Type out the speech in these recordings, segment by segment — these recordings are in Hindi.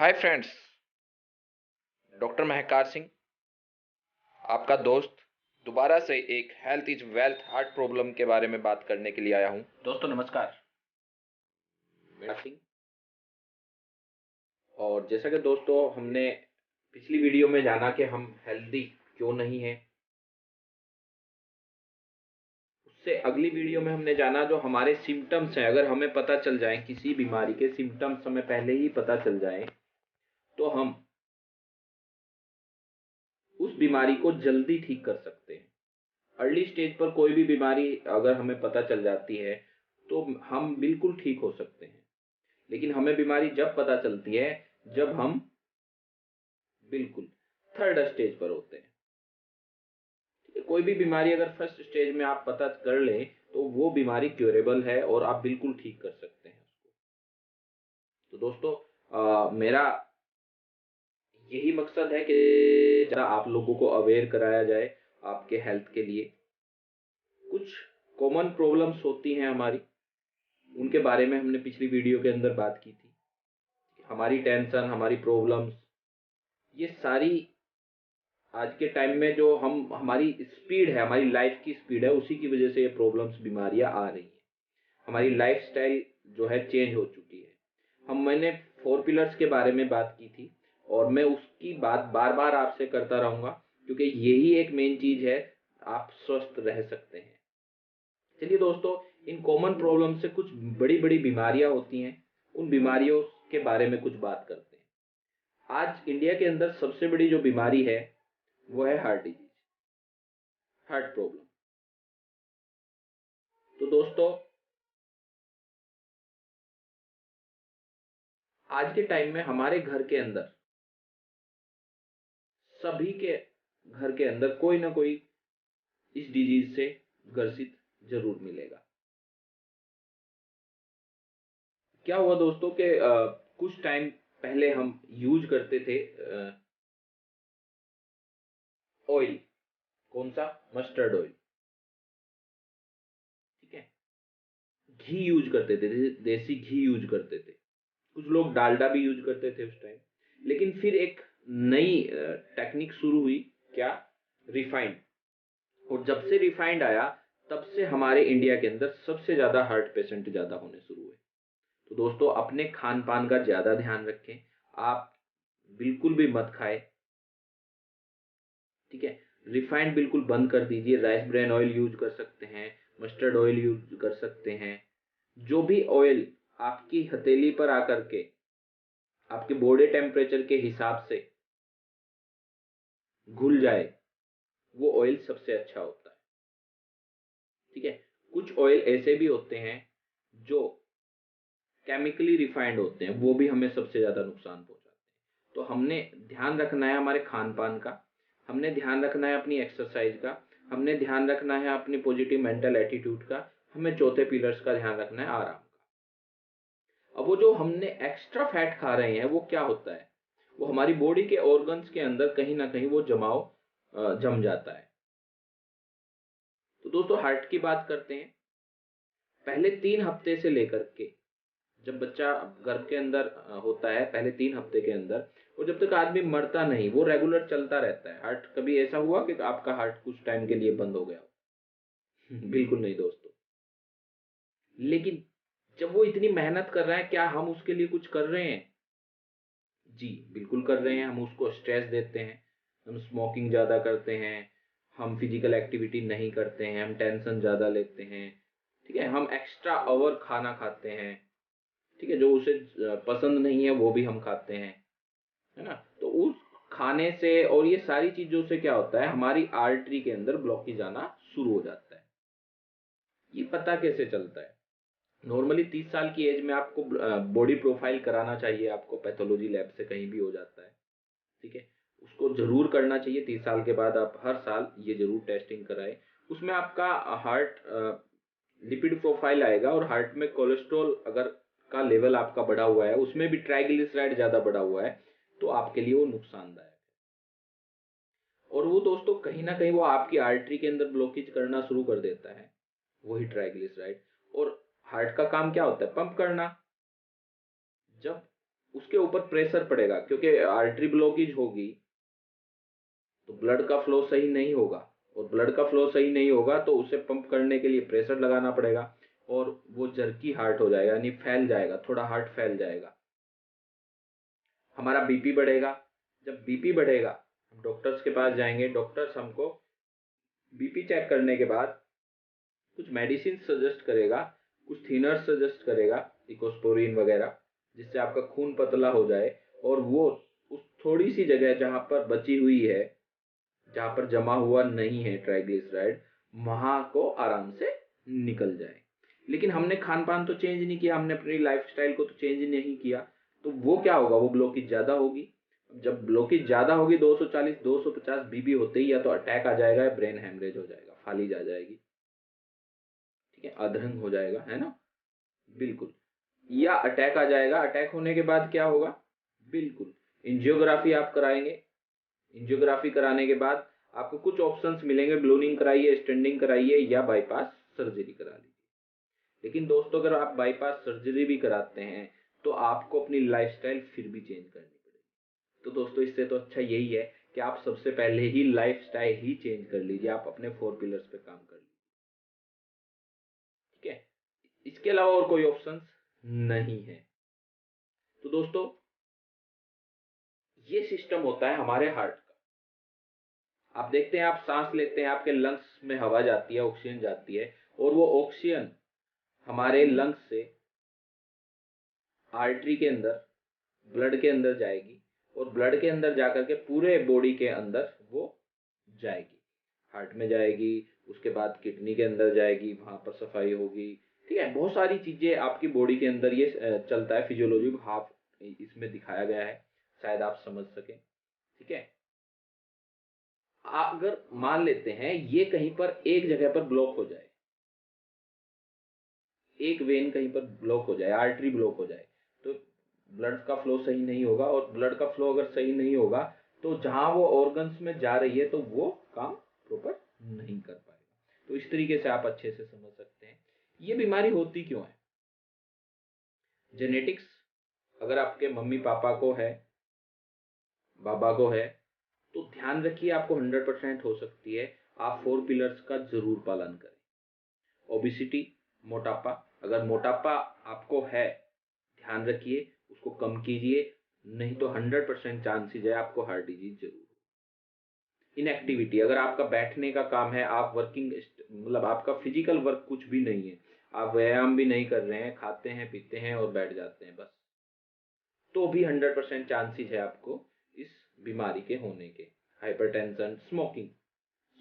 Hi friends. Doctor Mehkar Singh, आपका दोस्त, दोबारा से एक health is wealth heart problem के बारे में बात करने के लिए आया हूं। दोस्तों नमस्कार, मेरा सिंह। और जैसा कि दोस्तों हमने पिछली वीडियो में जाना कि हम हेल्दी क्यों नहीं हैं, उससे अगली वीडियो में हमने जाना जो हमारे सिम्टम्स हैं, अगर हमें पता चल जाए, किसी बीमारी के सिम्टम्स हमें पहले ही पता चल जाए तो हम उस बीमारी को जल्दी ठीक कर सकते हैं। अर्ली स्टेज पर कोई भी बीमारी अगर हमें पता चल जाती है तो हम बिल्कुल ठीक हो सकते हैं। लेकिन हमें बीमारी जब पता चलती है जब हम बिल्कुल थर्ड स्टेज पर होते हैं। ठीक है, कोई भी बीमारी अगर फर्स्ट स्टेज में आप पता कर लें तो वो बीमारी क्योरेबल है और आप बिल्कुल ठीक कर सकते हैं उसको। तो दोस्तों मेरा यही मकसद है कि जरा आप लोगों को अवेयर कराया जाए आपके हेल्थ के लिए। कुछ कॉमन प्रॉब्लम्स होती हैं हमारी, उनके बारे में हमने पिछली वीडियो के अंदर बात की थी। हमारी टेंशन, हमारी प्रॉब्लम्स, ये सारी आज के टाइम में जो हम हमारी स्पीड है, हमारी लाइफ की स्पीड है, उसी की वजह से ये प्रॉब्लम्स, बीमारियां आ रही हैं। हमारी लाइफस्टाइल जो है चेंज हो चुकी है। मैंने 4 पिलर्स के बारे में बात की थी और मैं उसकी बात बार बार आपसे करता रहूंगा क्योंकि यही एक मेन चीज है, आप स्वस्थ रह सकते हैं। चलिए दोस्तों, इन कॉमन प्रॉब्लम से कुछ बड़ी बड़ी बीमारियां होती हैं, उन बीमारियों के बारे में कुछ बात करते हैं। आज इंडिया के अंदर सबसे बड़ी जो बीमारी है वो है हार्ट डिजीज, हार्ट प्रॉब्लम। तो दोस्तों आज के टाइम में हमारे घर के अंदर, सभी के घर के अंदर कोई ना कोई इस डिजीज से ग्रसित जरूर मिलेगा। क्या हुआ दोस्तों कि कुछ टाइम पहले हम यूज करते थे ऑयल, कौन सा? Mustard oil. ठीक है, घी यूज करते थे, देसी घी यूज करते थे। कुछ लोग डालडा भी यूज करते थे उस टाइम। लेकिन फिर एक नई टेक्निक शुरू हुई, क्या? रिफाइंड। और जब से रिफाइंड आया तब से हमारे इंडिया के अंदर सबसे ज्यादा हार्ट पेशेंट ज्यादा होने शुरू हुए। तो दोस्तों अपने खान पान का ज्यादा ध्यान रखें। आप बिल्कुल भी मत खाए, ठीक है। रिफाइंड बिल्कुल बंद कर दीजिए। राइस ब्रान ऑयल यूज कर सकते हैं, मस्टर्ड ऑयल यूज कर सकते हैं। जो भी ऑयल आपकी हथेली पर आकर के आपके बॉडी टेम्परेचर के हिसाब से घुल जाए वो ऑयल सबसे अच्छा होता है। ठीक है, कुछ ऑयल ऐसे भी होते हैं जो केमिकली रिफाइंड होते हैं, वो भी हमें सबसे ज्यादा नुकसान पहुंचाते हैं। तो हमने ध्यान रखना है हमारे खान पान का, हमने ध्यान रखना है अपनी एक्सरसाइज का, हमने ध्यान रखना है अपनी पॉजिटिव मेंटल एटीट्यूड का, हमें चौथे पिलर्स का ध्यान रखना है, आराम का। अब वो जो हमने एक्स्ट्रा फैट खा रहे हैं वो क्या होता है, वो हमारी बॉडी के ऑर्गन्स के अंदर कहीं ना कहीं वो जम जाता है। तो दोस्तों हार्ट की बात करते हैं। पहले 3 हफ्ते से लेकर के, जब बच्चा गर्भ के अंदर होता है, पहले 3 हफ्ते के अंदर, और जब तक आदमी मरता नहीं, वो रेगुलर चलता रहता है। हार्ट कभी ऐसा हुआ कि आपका हार्ट कुछ टाइम के लिए बंद हो गया हो? बिल्कुल नहीं दोस्तों। लेकिन जब वो इतनी मेहनत कर रहा है, क्या हम उसके लिए कुछ कर रहे हैं? जी बिल्कुल कर रहे हैं। हम उसको स्ट्रेस देते हैं, हम स्मोकिंग ज्यादा करते हैं, हम फिजिकल एक्टिविटी नहीं करते हैं, हम टेंशन ज्यादा लेते हैं। ठीक है, हम एक्स्ट्रा ओवर खाना खाते हैं। ठीक है, जो उसे पसंद नहीं है वो भी हम खाते हैं, है ना। तो उस खाने से और ये सारी चीजों से क्या होता है, हमारी आर्टरी के अंदर ब्लॉकेज आना शुरू हो जाता है। ये पता कैसे चलता है? नॉर्मली 30 साल की एज में आपको बॉडी प्रोफाइल कराना चाहिए, आपको पैथोलॉजी लैब से कहीं भी हो जाता है। ठीक है, उसको जरूर करना चाहिए। 30 साल के बाद आप हर साल ये जरूर टेस्टिंग कराएं। उसमें आपका हार्ट लिपिड प्रोफाइल आएगा और हार्ट में कोलेस्ट्रॉल अगर का लेवल आपका बढ़ा हुआ है, उसमें भी ट्राइग्लिसराइड ज्यादा बढ़ा हुआ है, तो आपके लिए वो नुकसानदायक है। और वो दोस्तों कहीं ना कहीं वो आपकी आर्टरी के अंदर ब्लॉकेज करना शुरू कर देता है, वही ट्राइग्लिसराइड। और हार्ट का काम क्या होता है? पंप करना। जब उसके ऊपर प्रेशर पड़ेगा, क्योंकि आर्टरी ब्लॉकेज होगी तो ब्लड का फ्लो सही नहीं होगा, और ब्लड का फ्लो सही नहीं होगा तो उसे पंप करने के लिए प्रेशर लगाना पड़ेगा, और वो जर्की हार्ट हो जाएगा, यानी फैल जाएगा, थोड़ा हार्ट फैल जाएगा। हमारा बीपी बढ़ेगा। जब बीपी बढ़ेगा हम डॉक्टर्स के पास जाएंगे, डॉक्टर्स हमको बीपी चेक करने के बाद कुछ मेडिसिन सजेस्ट करेगा, कुछ थिनर्स सजेस्ट करेगा, इकोस्पोरिन वगैरह, जिससे आपका खून पतला हो जाए, और वो उस थोड़ी सी जगह जहां पर बची हुई है, जहां पर जमा हुआ नहीं है ट्राइग्लिसराइड, वहां को आराम से निकल जाए। लेकिन हमने खान पान तो चेंज नहीं किया, हमने अपनी लाइफस्टाइल को तो चेंज नहीं किया, तो वो क्या होगा, वो ब्लॉकेज ज्यादा होगी। जब ब्लॉकेज ज्यादा होगी 240 250 बीबी होते ही या तो अटैक आ जाएगा, या ब्रेन हेमरेज हो जाएगा, फालिज आ जाएगी, ठीक है, अधरंग हो जाएगा, है ना, बिल्कुल। या अटैक आ जाएगा, अटैक होने के बाद क्या होगा, बिल्कुल एंजियोग्राफी आप कराएंगे। एंजियोग्राफी कराने के बाद आपको कुछ ऑप्शंस मिलेंगे, ब्लूनिंग कराइए, स्टेंडिंग कराइए, या बाईपास सर्जरी करा लीजिए। लेकिन दोस्तों अगर आप बाईपास सर्जरी भी कराते हैं तो आपको अपनी लाइफस्टाइल फिर भी चेंज करनी पड़ेगी। तो दोस्तों इससे तो अच्छा यही है कि आप सबसे पहले ही लाइफस्टाइल ही चेंज कर लीजिए, आप अपने 4 पिलर्स पे काम कर लीजिए, ठीक है। इसके अलावा और कोई ऑप्शंस नहीं है। तो दोस्तों ये सिस्टम होता है हमारे हार्ट का। आप देखते हैं, आप सांस लेते हैं, आपके लंग्स में हवा जाती है, ऑक्सीजन जाती है, और वो ऑक्सीजन हमारे लंग्स से आर्टरी के अंदर, ब्लड के अंदर जाएगी, और ब्लड के अंदर जाकर के पूरे बॉडी के अंदर वो जाएगी, हार्ट में जाएगी, उसके बाद किडनी के अंदर जाएगी, वहां पर सफाई होगी, ठीक है। बहुत सारी चीजें आपकी बॉडी के अंदर ये चलता है, फिजियोलॉजी हाफ इसमें दिखाया गया है, शायद आप समझ सकें, ठीक है। अगर मान लेते हैं ये कहीं पर एक जगह पर ब्लॉक हो जाए, एक वेन कहीं पर ब्लॉक हो जाए, आर्टरी ब्लॉक हो जाए, तो ब्लड का फ्लो सही नहीं होगा, और ब्लड का फ्लो अगर सही नहीं होगा तो जहां वो ऑर्गन्स में जा रही है तो वो काम प्रॉपर नहीं कर पाएगा। तो इस तरीके से आप अच्छे से समझ सकते हैं ये बीमारी होती क्यों है। जेनेटिक्स, अगर आपके मम्मी पापा को है, बाबा को है, तो ध्यान रखिए आपको 100% हो सकती है। आप 4 पिलर्स का जरूर पालन करें। ओबिसिटी, मोटापा, अगर मोटापा आपको है, ध्यान रखिए उसको कम कीजिए, नहीं तो 100% चांसेस है आपको हार्ट डिजीज जरूर। इनएक्टिविटी, अगर आपका बैठने का काम है, आप वर्किंग मतलब आपका फिजिकल वर्क कुछ भी नहीं है, आप व्यायाम भी नहीं कर रहे हैं, खाते हैं पीते हैं और बैठ जाते हैं बस, तो भी 100% चांसेस है आपको इस बीमारी के होने के। हाइपरटेंशन, स्मोकिंग,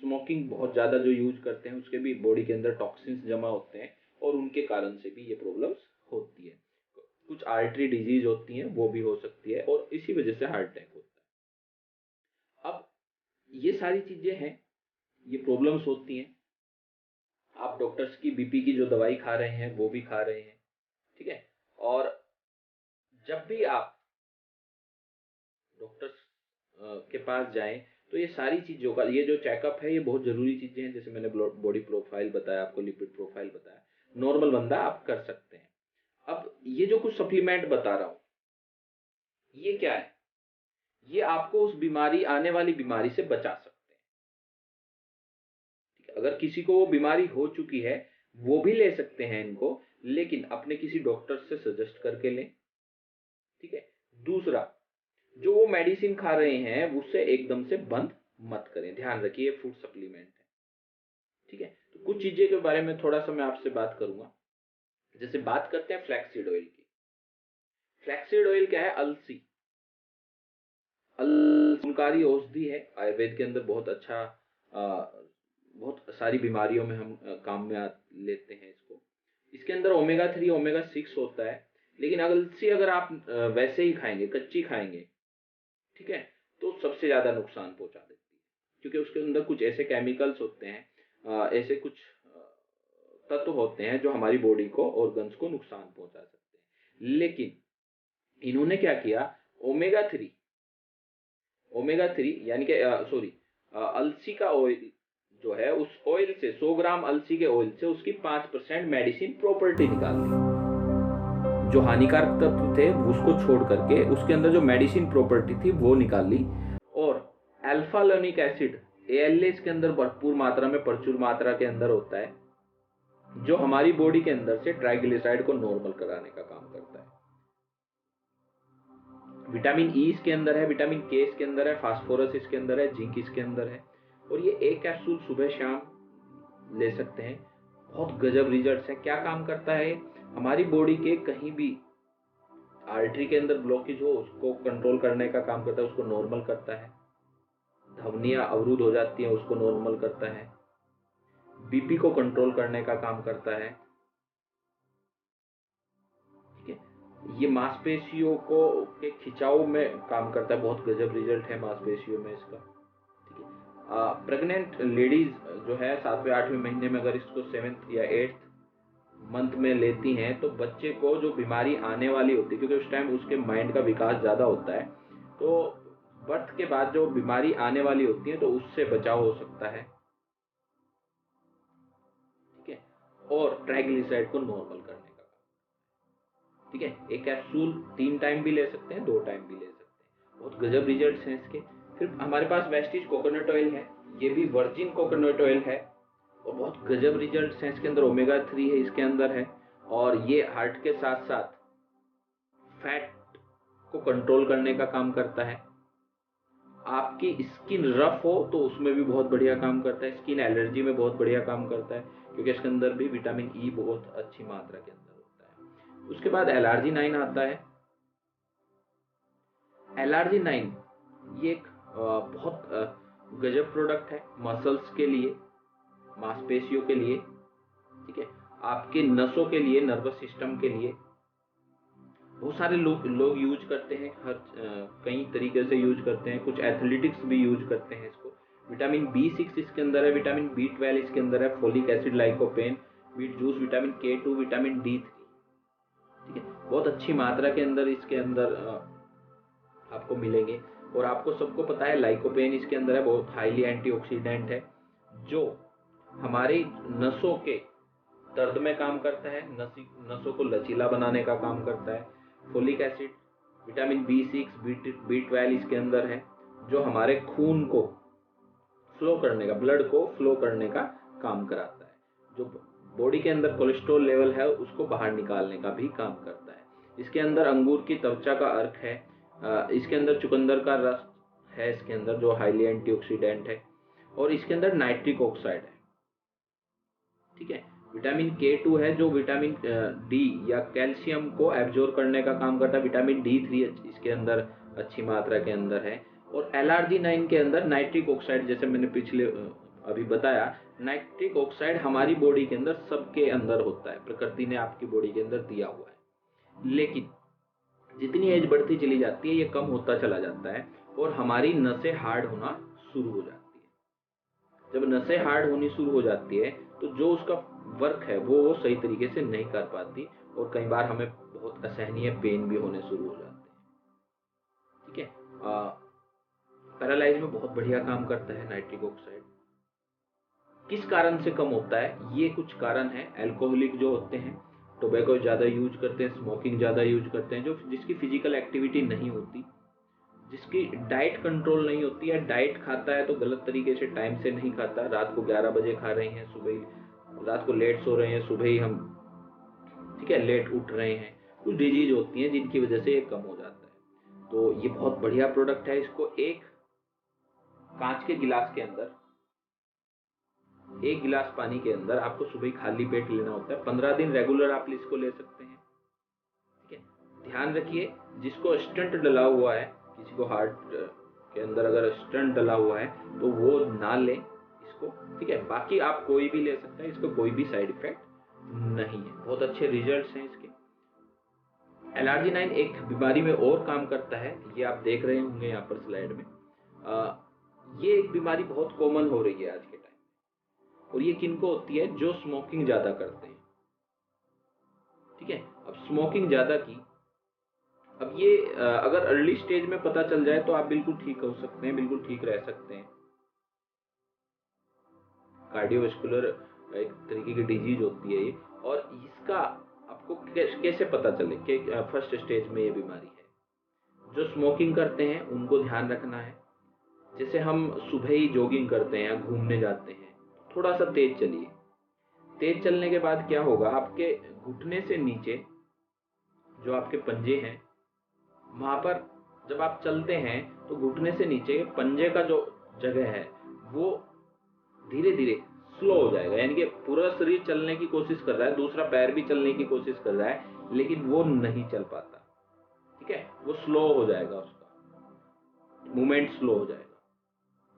स्मोकिंग बहुत ज़्यादा जो यूज करते हैं उसके भी बॉडी के अंदर टॉक्सिन्स जमा होते हैं, और उनके कारण से भी ये प्रॉब्लम्स होती है। कुछ आर्टरी डिजीज होती हैं वो भी हो सकती है, और इसी वजह से हार्ट अटैक होता है। अब ये सारी चीजें हैं, ये प्रॉब्लम्स होती हैं। आप डॉक्टर्स की बीपी की जो दवाई खा रहे हैं वो भी खा रहे हैं, ठीक है। और जब भी आप डॉक्टर्स के पास जाएं तो ये सारी चीजों का, ये जो चेकअप है ये बहुत जरूरी चीजें हैं, जैसे मैंने बॉडी प्रोफाइल बताया आपको, लिपिड प्रोफाइल बताया, नॉर्मल बंदा आप कर सकते हैं। अब ये जो कुछ सप्लीमेंट बता रहा हूं ये क्या है, ये आपको उस बीमारी, आने वाली बीमारी से बचा सकते हैं, ठीक है? अगर किसी को वो बीमारी हो चुकी है वो भी ले सकते हैं इनको, लेकिन अपने किसी डॉक्टर से सजेस्ट करके लें, ठीक है। दूसरा, जो वो मेडिसिन खा रहे हैं उससे एकदम से बंद मत करें, ध्यान रखिए फूड सप्लीमेंट है, ठीक है। तो कुछ चीजें के बारे में थोड़ा सा मैं आपसे बात करूंगा। जैसे बात करते हैं फ्लैक्सीड ऑयल की। फ्लैक्सीड ऑयल क्या है, अलसी, गुणकारी औषधि है, आयुर्वेद के अंदर बहुत अच्छा, बहुत सारी बीमारियों में हम काम में लेते हैं इसको। इसके अंदर ओमेगा 3 ओमेगा 6 होता है, लेकिन अलसी अगर आप वैसे ही खाएंगे, कच्ची खाएंगे, ठीक है, तो सबसे ज्यादा नुकसान पहुंचा देती है, क्योंकि उसके अंदर कुछ ऐसे केमिकल्स होते हैं, ऐसे कुछ तत्व होते हैं जो हमारी बॉडी को, ऑर्गन्स को नुकसान पहुंचा सकते हैं। लेकिन इन्होंने क्या किया, ओमेगा 3, ओमेगा 3 यानी कि सॉरी, अलसी का ऑयल जो है, उस ऑयल से 100 ग्राम अलसी के ऑयल से उसकी 5% मेडिसिन प्रॉपर्टी निकाल ली, जो हानिकारक तत्व थे उसको छोड़ करके उसके अंदर जो मेडिसिन प्रॉपर्टी थी वो निकाल ली। और अल्फा लेनिक एसिड ALA के अंदर भरपूर मात्रा में, प्रचुर मात्रा के अंदर होता है, जो हमारी बॉडी के अंदर से ट्राइग्लिसराइड को नॉर्मल कराने का काम करता है। विटामिन ई इसके अंदर है, विटामिन के इसके अंदर है, फास्फोरस इसके अंदर है, जिंक इसके अंदर है। और ये एक कैप्सूल सुबह शाम ले सकते हैं, बहुत गजब रिजल्ट्स हैं। क्या काम करता है? हमारी बॉडी के कहीं भी आर्टरी के अंदर ब्लॉकेज हो उसको कंट्रोल करने का काम करता है, उसको नॉर्मल करता है। धमनियां अवरुद्ध हो जाती हैं उसको नॉर्मल करता है। बीपी को कंट्रोल करने का काम करता है। ठीक है, ये मांसपेशियों को के खिंचाव में काम करता है, बहुत गजब रिजल्ट है मांसपेशियों में इसका। ठीक है, प्रेग्नेंट लेडीज जो है 7वें 8वें महीने में अगर इसको 7th या 8th मंथ में लेती हैं तो बच्चे को जो बीमारी आने वाली होती है, क्योंकि उस टाइम उसके माइंड का विकास ज़्यादा होता है, तो बर्थ के बाद जो बीमारी आने वाली होती है तो उससे बचाव हो सकता है। ठीक है, और ट्राइग्लिसराइड को नॉर्मल करने का। ठीक है, एक कैप्सूल 3 टाइम भी ले सकते हैं, 2 टाइम भी ले सकते हैं, बहुत गजब रिजल्ट्स हैं इसके। फिर हमारे पास वेस्टीज कोकोनट ऑयल है, ये भी वर्जिन कोकोनट ऑयल है और बहुत गजब रिजल्ट्स हैं इसके अंदर। ओमेगा 3 है इसके अंदर है, और ये हार्ट के साथ साथ फैट को कंट्रोल करने का काम करता है। आपकी स्किन रफ हो तो उसमें भी बहुत बढ़िया काम करता है, स्किन एलर्जी में बहुत बढ़िया काम करता है, क्योंकि इसके अंदर भी विटामिन ई बहुत अच्छी मात्रा के अंदर होता है। उसके बाद LRG9 आता है। LRG9 ये एक बहुत गजब प्रोडक्ट है मसल्स के लिए, मांसपेशियों के लिए। ठीक है, आपके नसों के लिए, नर्वस सिस्टम के लिए बहुत सारे लोग यूज करते हैं, कई तरीके से यूज करते हैं, कुछ एथलेटिक्स भी यूज करते हैं इसको। विटामिन B6 इसके अंदर है, विटामिन B12 इसके अंदर है, folic acid, lycopene, beet juice, vitamin K2, vitamin D3। ठीक है, बहुत अच्छी मात्रा के अंदर इसके अंदर आपको मिलेंगे। और आपको सबको पता है लाइकोपेन इसके अंदर है, बहुत हाईली एंटीऑक्सीडेंट है, जो हमारी नसों के दर्द में काम करता है, नसों को लचीला बनाने का काम करता है। Folic acid, vitamin B6, B12 इसके अंदर है, जो हमारे खून को फ्लो करने का, ब्लड को फ्लो करने का काम कराता है, जो बॉडी के अंदर कोलेस्ट्रॉल लेवल है उसको बाहर निकालने का भी काम करता है। इसके अंदर अंगूर की त्वचा का अर्क है, इसके अंदर चुकंदर का रस है इसके अंदर, जो हाईली एंटीऑक्सीडेंट है, और इसके अंदर नाइट्रिक ऑक्साइड है। ठीक है, विटामिन K2 है, जो विटामिन D या कैल्शियम को एब्जॉर्ब करने का काम करता है। विटामिन D3 इसके अंदर अच्छी मात्रा के अंदर है। और LRG9 के अंदर नाइट्रिक ऑक्साइड, जैसे मैंने पिछले अभी बताया, नाइट्रिक ऑक्साइड हमारी बॉडी के अंदर सबके अंदर होता है, प्रकृति ने आपकी बॉडी के अंदर दिया हुआ है, लेकिन जितनी एज बढ़ती चली जाती है ये कम होता चला जाता है और हमारी नसें हार्ड होना शुरू हो जाती है। जब नसें हार्ड होनी शुरू हो जाती है तो जो उसका वर्क है वो सही तरीके से नहीं कर पाती, और कई बार हमें बहुत असहनीय पेन भी होने शुरू हो जाते हैं। ठीक है, पैरालाइज में बहुत बढ़िया काम करता है नाइट्रिक ऑक्साइड। किस कारण से कम होता है? ये कुछ कारण है। अल्कोहलिक जो होते हैं, टोबैको ज़्यादा यूज करते हैं, स्मोकिंग ज़्यादा यूज करते हैं, जो जिसकी फिजिकल एक्टिविटी नहीं होती, जिसकी डाइट कंट्रोल नहीं होती है, डाइट खाता है तो गलत तरीके से टाइम से नहीं खाता, रात को 11 बजे खा रहे हैं, सुबह रात को लेट सो रहे हैं, सुबह ही हम ठीक है लेट उठ रहे हैं, कुछ डिजीज होती हैं जिनकी वजह से ये कम हो जाता है। तो ये बहुत बढ़िया प्रोडक्ट है। इसको एक कांच के गिलास के अंदर, 1 गिलास पानी के अंदर आपको सुबह खाली पेट लेना होता है। 15 दिन रेगुलर आप इसको ले सकते हैं। ठीक है, ध्यान रखिए, जिसको स्टंट डला हुआ है, किसी को हार्ट के अंदर अगर स्टंट डला हुआ है तो वो ना ले इसको। ठीक है, बाकी आप कोई भी ले सकते हैं, इसको कोई भी साइड इफेक्ट नहीं है, बहुत अच्छे रिजल्ट्स हैं इसके। LRG9 एक बीमारी में और काम करता है, ये आप देख रहे होंगे यहाँ पर स्लाइड में। ये एक बीमारी बहुत कॉमन हो रही है आज के टाइम, और ये किनको होती है? जो स्मोकिंग ज्यादा करते हैं। ठीक है, अब स्मोकिंग ज्यादा की, अब ये अगर अर्ली स्टेज में पता चल जाए तो आप बिल्कुल ठीक हो सकते हैं, बिल्कुल ठीक रह सकते हैं। कार्डियोवास्कुलर एक तरीके की डिजीज होती है ये, और इसका आपको को कैसे पता चले कि फर्स्ट स्टेज में ये बीमारी है? जो स्मोकिंग करते हैं उनको ध्यान रखना है। जैसे हम सुबह ही जॉगिंग करते हैं या घूमने जाते हैं, थोड़ा सा तेज चलिए। तेज चलने के बाद क्या होगा, आपके घुटने से नीचे जो आपके पंजे हैं, वहां पर जब आप चलते हैं तो घुटने से नीचे पंजे का जो जगह है वो धीरे धीरे स्लो हो जाएगा। यानी कि पूरा शरीर चलने की कोशिश कर रहा है, दूसरा पैर भी चलने की कोशिश कर रहा है, लेकिन वो नहीं चल पाता। ठीक है, वो स्लो हो जाएगा, उसका मूवमेंट स्लो हो जाएगा।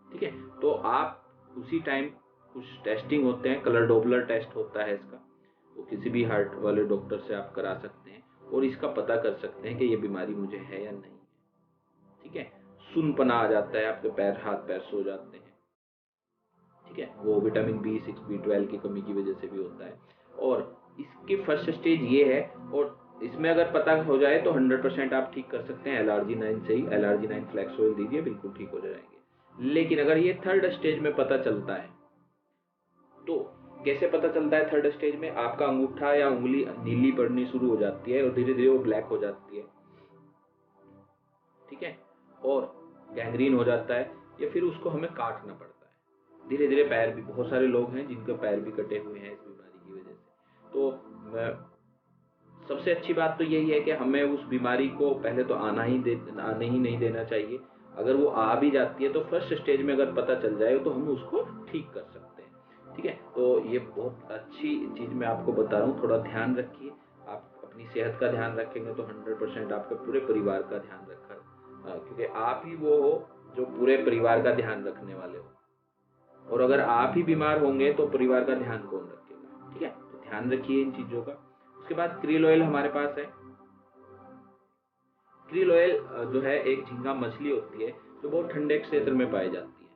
ठीक है, तो आप उसी टाइम कुछ टेस्टिंग होते हैं, कलर डॉपलर टेस्ट होता है इसका, वो किसी भी हार्ट वाले डॉक्टर से आप करा सकते हैं और इसका पता कर सकते हैं कि ये बीमारी मुझे है या नहीं। ठीक है, सुनपना आ जाता है, आपके पैर हाथ पैर सो जाते हैं। ठीक है, वो विटामिन B6 B12 की कमी की वजह से भी होता है। और इसकी फर्स्ट स्टेज ये है, और इसमें अगर पता हो जाए तो 100% आप ठीक कर सकते हैं LRG9 से ही। LRG9 फ्लैक्स ऑयल दीजिए, बिल्कुल ठीक हो जाएंगे। लेकिन अगर ये थर्ड स्टेज में पता चलता है, तो कैसे पता चलता है थर्ड स्टेज में? आपका अंगूठा या उंगली नीली पड़नी शुरू हो जाती है और धीरे धीरे वो ब्लैक हो जाती है। ठीक है, और गैंग्रीन हो जाता है, या फिर उसको हमें काटना पड़ता है। धीरे धीरे पैर भी, बहुत सारे लोग हैं जिनके पैर भी कटे हुए हैं इस बीमारी की वजह से। तो सबसे अच्छी बात तो यही है कि हमें उस बीमारी को पहले तो आने ही नहीं देना चाहिए। अगर वो आ भी जाती है तो फर्स्ट स्टेज में अगर पता चल जाए तो हम उसको ठीक कर सकते हैं। ठीक है, तो ये बहुत अच्छी चीज़ मैं आपको बता रहा हूँ, थोड़ा ध्यान रखिए। आप अपनी सेहत का ध्यान रखेंगे तो 100% आपके पूरे परिवार का ध्यान रखा, क्योंकि आप ही वो हो जो पूरे परिवार का ध्यान रखने वाले हो। और अगर आप ही बीमार होंगे तो परिवार का ध्यान कौन रखेगा? ठीक है, तो ध्यान रखिए इन चीज़ों का। उसके बाद क्रील ऑयल हमारे पास है। क्रील ऑयल जो है एक झींगा मछली होती है जो बहुत ठंडे क्षेत्र में पाई जाती है।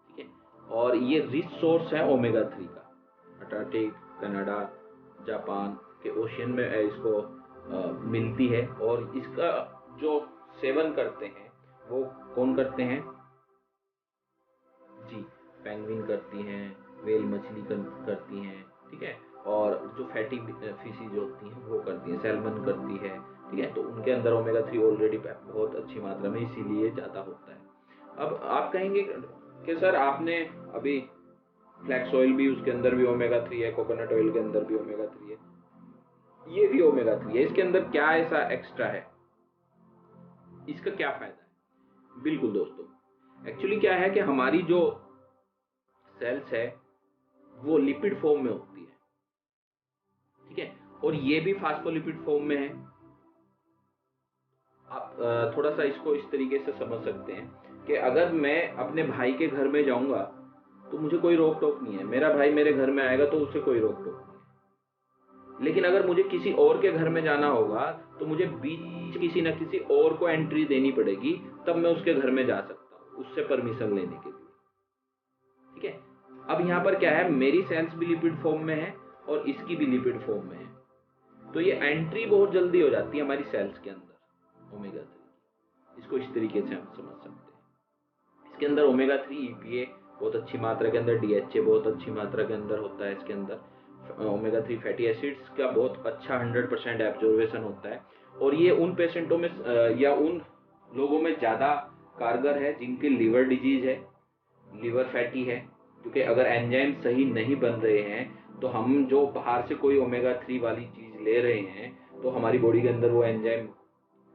ठीक है, और ये रिच सोर्स है ओमेगा 3 का। अंटार्कटिक, कनाडा, जापान के ओशियन में इसको मिलती है। और इसका जो सेवन करते हैं वो कौन करते हैं जी? पेंगुइन करती हैं, व्हेल मछली करती हैं। ठीक है, और जो फैटी फिशेज होती हैं वो करती हैं, सैल्मन करती है। ठीक है, तो उनके अंदर ओमेगा 3 ऑलरेडी बहुत अच्छी मात्रा में, इसीलिए ज़्यादा होता है। अब आप कहेंगे कि सर आपने अभी फ्लैक्स ऑयल भी, उसके अंदर भी ओमेगा 3 है, कोकोनट ऑयल के अंदर भी ओमेगा 3 है, ये भी ओमेगा 3 है, इसके अंदर क्या ऐसा एक्स्ट्रा है? इसका क्या फायदा है? बिल्कुल दोस्तों, एक्चुअली क्या है कि हमारी जो सेल्स है वो लिपिड फॉर्म में होती है। ठीक है, और ये भी फास्फोलिपिड फॉर्म में है। आप थोड़ा सा इसको इस तरीके से समझ सकते हैं कि अगर मैं अपने भाई के घर में जाऊंगा तो मुझे कोई रोक टोक नहीं है, मेरा भाई मेरे घर में आएगा तो उसे कोई रोक टोक नहीं है। लेकिन अगर मुझे किसी और के घर में जाना होगा तो मुझे बीच किसी न किसी और को एंट्री देनी पड़ेगी, तब मैं उसके घर में जा सकता हूँ उससे परमिशन लेने के लिए। ठीक है, अब यहाँ पर क्या है, मेरी सेल्स भी लिपिड फॉर्म में है और इसकी भी लिपिड फॉर्म में है, तो ये एंट्री बहुत जल्दी हो जाती है हमारी सेल्स के अंदर ओमेगा 3। इसको इस तरीके से हम समझ सकते हैं। इसके अंदर ओमेगा 3 EPA बहुत अच्छी मात्रा के अंदर, DHA बहुत अच्छी मात्रा के अंदर होता है इसके अंदर, ओमेगा 3 फैटी एसिड्स का बहुत अच्छा 100% एब्जॉर्वेशन होता है। और ये उन पेशेंटों में या उन लोगों में ज़्यादा कारगर है जिनके लिवर डिजीज है, लिवर फैटी है, क्योंकि अगर एंजाइम सही नहीं बन रहे हैं तो हम जो बाहर से कोई ओमेगा 3 वाली चीज़ ले रहे हैं तो हमारी बॉडी के अंदर वो एंजाइम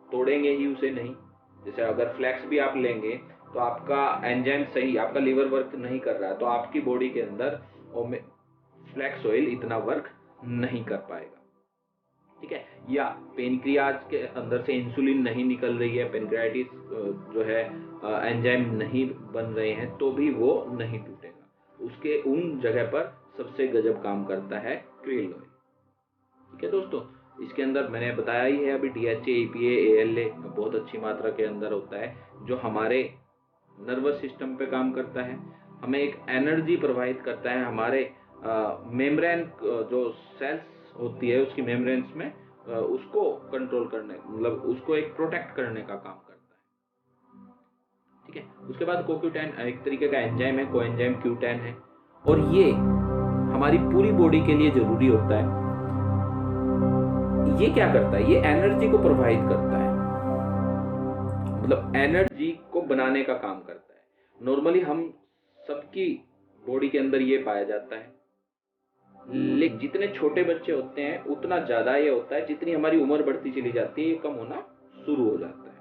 तोड़ेंगे ही उसे नहीं। जैसे अगर फ्लैक्स भी आप लेंगे तो आपका एंजाइम सही, आपका लीवर वर्क नहीं कर रहा है तो आपकी बॉडी के अंदर फ्लैक्स ऑयल इतना वर्क नहीं कर पाएगा। ठीक है, या पेनक्रियाज के अंदर से इंसुलिन नहीं निकल रही है, पेनक्रियाटिस जो है एंजाइम नहीं बन रहे हैं तो भी वो नहीं टूटेगा। उसके उन जगह पर सबसे गजब काम करता है क्रील ऑयल। ठीक है दोस्तों, इसके अंदर मैंने बताया ही है अभी, DHA, EPA, ALA बहुत अच्छी मात्रा के अंदर होता है जो हमारे नर्वस सिस्टम पे काम करता है, हमें एक एनर्जी प्रोवाइड करता है, हमारे मेम्ब्रेन जो सेल्स होती है उसकी मेम्ब्रेन्स में उसको कंट्रोल करने, मतलब उसको एक प्रोटेक्ट करने का काम करता है। ठीक है, उसके बाद CoQ10 एक तरीके का एंजाइम है, कोएंजाइम Q10 है, और ये हमारी पूरी बॉडी के लिए जरूरी होता है। ये क्या करता है, ये एनर्जी को प्रोवाइड करता है, मतलब एनर्जी को बनाने का काम करता है। नॉर्मली हम सबकी बॉडी के अंदर ये पाया जाता है, लेकिन जितने छोटे बच्चे होते हैं उतना ज्यादा ये होता है, जितनी हमारी उम्र बढ़ती चली जाती है ये कम होना शुरू हो जाता है।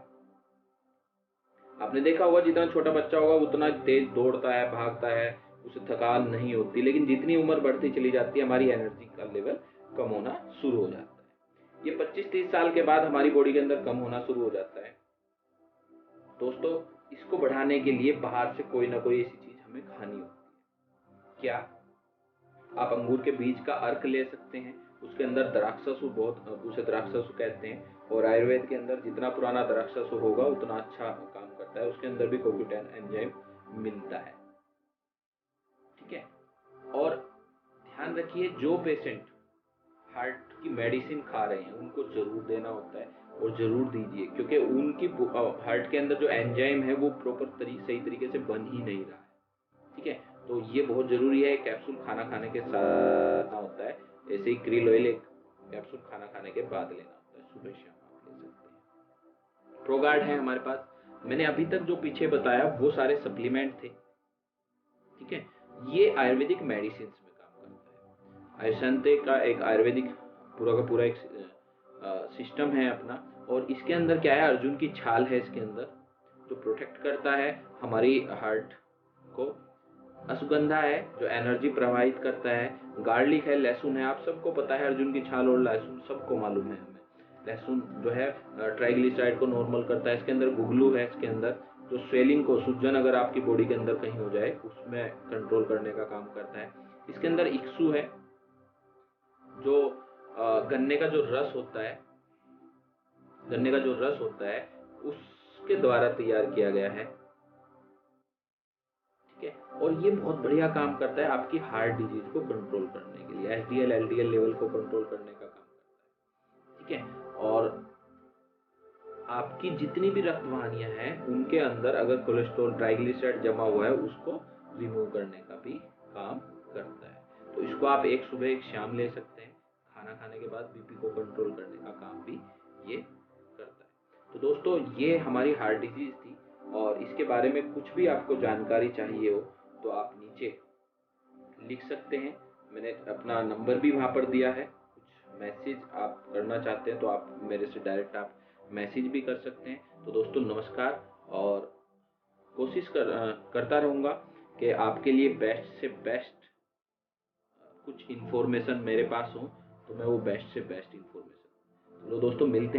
आपने देखा होगा जितना छोटा बच्चा होगा उतना तेज दौड़ता है, भागता है, उसे थकान नहीं होती, लेकिन जितनी उम्र बढ़ती चली जाती है हमारी एनर्जी का लेवल कम होना शुरू हो जाता है। ये 25-30 साल के बाद हमारी बॉडी के अंदर कम होना शुरू हो जाता है। दोस्तों, इसको बढ़ाने के लिए बाहर से कोई ना कोई ऐसी चीज हमें खानी होती है। क्या? आप अंगूर के बीज का अर्क ले सकते हैं, उसके अंदर द्राक्षसु, बहुत उसे द्राक्षसु कहते हैं, और आयुर्वेद के अंदर जितना पुराना द्राक्षसु होगा उतना अच्छा काम करता है, उसके अंदर भी CoQ10 एंजाइम मिलता है। ठीक है, और ध्यान रखिए जो पेशेंट हार्ट की मेडिसिन खा रहे हैं उनको जरूर देना होता है, और जरूर दीजिए, क्योंकि उनकी हार्ट के अंदर जो एंजाइम है वो सही तरीके से बन ही नहीं रहा है। ठीक है, तो ये बहुत जरूरी है। कैप्सूल खाना खाने के साथ होता है, ऐसे ही क्रिल ऑयल एक कैप्सूल खाना खाने के बाद लेना होता है, सुबह शाम आप ले सकते हैं। प्रोगार्ड है हमारे पास। मैंने अभी तक जो पीछे बताया वो सारे सप्लीमेंट थे। ठीक है, ये आयुर्वेदिक मेडिसिन में काम करता है। आयुषंते का एक आयुर्वेदिक पूरा का पूरा एक सिस्टम है अपना, और इसके अंदर क्या है, अर्जुन की छाल है इसके अंदर, जो प्रोटेक्ट करता है हमारी हार्ट को। अश्वगंधा है जो एनर्जी प्रवाहित करता है। गार्लिक है, लहसुन है, आप सबको पता है अर्जुन की छाल और लहसुन सबको मालूम है हमें। लहसुन जो है ट्राइग्लिसराइड को नॉर्मल करता है। इसके अंदर गुगलू है, इसके अंदर जो स्वेलिंग को, सूजन अगर आपकी बॉडी के अंदर कहीं हो जाए उसमें कंट्रोल करने का काम करता है। इसके अंदर इक्सू है, जो गन्ने का जो रस होता है, उसके द्वारा तैयार किया गया है। ठीक है, और ये बहुत बढ़िया काम करता है आपकी हार्ट डिजीज को कंट्रोल करने के लिए, HDL LDL लेवल को कंट्रोल करने का काम करता है। ठीक है, और आपकी जितनी भी रक्त वाहिनियां हैं उनके अंदर अगर कोलेस्ट्रॉल, ट्राइग्लिसराइड जमा हुआ है उसको रिमूव करने का भी काम करता है। तो इसको आप एक सुबह एक शाम ले सकते हैं। खाना खाने के बाद बीपी को कंट्रोल करने का काम भी ये करता है। तो दोस्तों, ये हमारी हार्ट डिजीज थी, और इसके बारे में कुछ भी आपको जानकारी चाहिए हो तो आप नीचे लिख सकते हैं। मैंने अपना नंबर भी वहाँ पर दिया है। कुछ मैसेज आप करना चाहते हैं तो आप मेरे से डायरेक्ट आप मैसेज भी कर सकते हैं। तो दोस्तों नमस्कार, और कोशिश करता रहूँगा कि आपके लिए बेस्ट से बेस्ट कुछ इन्फॉर्मेशन मेरे पास हो, तो मैं वो बेस्ट से बेस्ट इन्फॉर्मेशन। तो दोस्तों मिलते हैं।